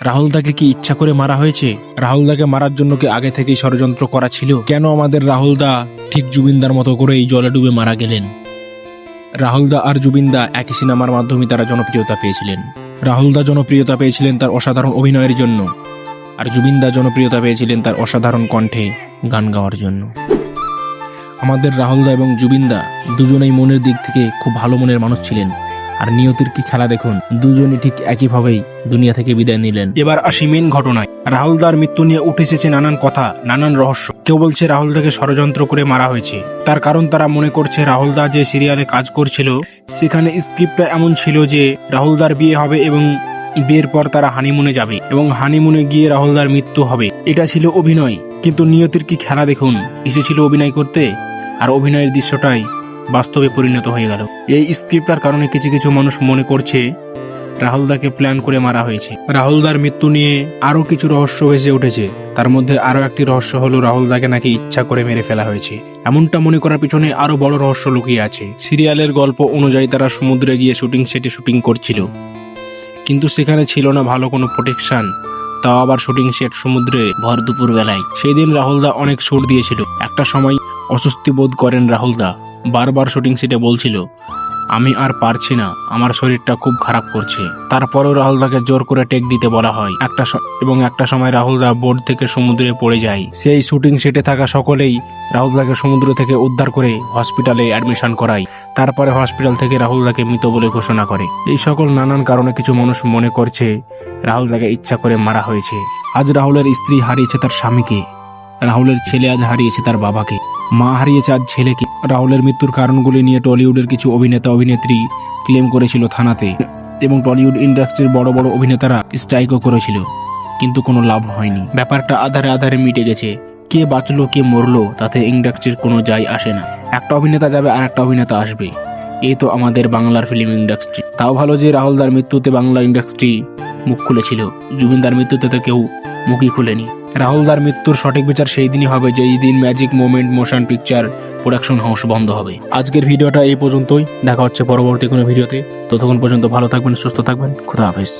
রাহুল দাকে কি ইচ্ছা করে মারা হয়েছে? রাহুল দাকে মারার জন্য কি আগে থেকেই ষড়যন্ত্র করা ছিল? কেন আমাদের রাহুল দা ঠিক জুবিনদার মতো করে এই জলে ডুবে মারা গেলেন? রাহুল দা আর জুবিনদা একই সিনেমার মাধ্যমে তারা জনপ্রিয়তা পেয়েছিলেন। রাহুল দা জনপ্রিয়তা পেয়েছিলেন তার অসাধারণ অভিনয়ের জন্য, আর জুবিনদা জনপ্রিয়তা পেয়েছিলেন তার অসাধারণ কণ্ঠে গান গাওয়ার জন্য। আমাদের রাহুল দা এবং জুবিনদা দুজনেই মনের দিক থেকে খুব ভালো মনের মানুষ ছিলেন। আর নিয়তির কি খেলা দেখুন, দুজনই ঠিক একইভাবেই দুনিয়া থেকে বিদায় নিলেন। এবার আসি মেন ঘটনায়। রাহুল দার মৃত্যু নিয়ে উঠে এসেছে নানান কথা, নানান রহস্য। কেউ বলছে রাহুল দাকে ষড়যন্ত্র করে মারা হয়েছে। তার কারণ তারা মনে করছে রাহুল দা যে সিরিয়ালে কাজ করছিল সেখানে স্ক্রিপ্টটা এমন ছিল যে রাহুল দার বিয়ে হবে এবং বিয়ের পর তারা হানিমুনে যাবে এবং হানিমুনে গিয়ে রাহুল দার মৃত্যু হবে। এটা ছিল অভিনয়, কিন্তু নিয়তির কি খেলা দেখুন, এসেছিল অভিনয় করতে আর অভিনয়ের দৃশ্যটাই বাস্তবে পরিণত হয়ে গেল। এই স্ক্রিপ্টটার কারণে কিছু কিছু মানুষ মনে করছে রাহুল দাকে প্ল্যান করে মারা হয়েছে। রাহুল দার মৃত্যু নিয়ে আরো কিছু রহস্য ভেসে উঠেছে। তার মধ্যে আরো একটি রহস্য হলো রাহুল দাকে নাকি ইচ্ছা করে মেরে ফেলা হয়েছে। এমনটা মনে করার পিছনে আরো বড় রহস্য লুকিয়ে আছে। সিরিয়ালের গল্প অনুযায়ী তারা সমুদ্রে গিয়ে শুটিং সেটে শুটিং করছিল, কিন্তু সেখানে ছিল না ভালো কোনো প্রোটেকশন, তাও আবার শুটিং সেট সমুদ্রে ভর দুপুর বেলায়। সেই দিন রাহুল দা অনেক সুর দিয়েছিল। একটা সময় অস্বস্তি বোধ করেন রাহুল দা, বারবার শুটিং সেটে বলছিল আমি আর পারছি না, আমার শরীরটা খুব খারাপ করছে। তারপরেও রাহুল দাকে জোর করে টেক দিতে বলা হয়। একটা সময় রাহুল দা বোর্ড থেকে সমুদ্রে পড়ে যায়। সেই শুটিং সেটে থাকা সকলেই রাহুল দাকে সমুদ্র থেকে উদ্ধার করে হসপিটালে অ্যাডমিশন করায়। তারপরে হসপিটাল থেকে রাহুল দাকে মৃত বলে ঘোষণা করে। এই সকল নানান কারণে কিছু মানুষ মনে করছে রাহুল দাকে ইচ্ছা করে মারা হয়েছে। আজ রাহুলের স্ত্রী হারিয়েছে তার স্বামীকে, রাহুলের ছেলে আজ হারিয়েছে তার বাবাকে, মা হারিয়েছে আজ ছেলেকে। রাহুলের মৃত্যুর কারণগুলি নিয়ে টলিউডের কিছু অভিনেতা অভিনেত্রী ক্লেম করেছিল থানাতে, এবং টলিউড ইন্ডাস্ট্রির বড় বড় অভিনেতারা স্ট্রাইকও করেছিল, কিন্তু কোনো লাভ হয়নি। ব্যাপারটা আধারে আধারে মিটে গেছে। কে বাঁচলো কে মরলো তাতে ইন্ডাস্ট্রির কোনো যায় আসে না। একটা অভিনেতা যাবে আর একটা অভিনেতা আসবে, এই তো আমাদের বাংলার ফিল্ম ইন্ডাস্ট্রি। তাও ভালো যে রাহুল দার মৃত্যুতে বাংলা ইন্ডাস্ট্রি মুখ খুলেছিল, জুবিনদার মৃত্যুতে তো কেউ মুখই খুলেনি। রাহুল দার মৃত্যুর সঠিক বিচার সেই দিনই হবে যেই দিন magic moment motion picture production house বন্ধ হবে। আজকের ভিডিওটা এই পর্যন্তই, দেখা হচ্ছে পরবর্তী কোনো ভিডিওতে। ততক্ষণ পর্যন্ত ভালো থাকবেন, সুস্থ থাকবেন, খোদা হাফেজ।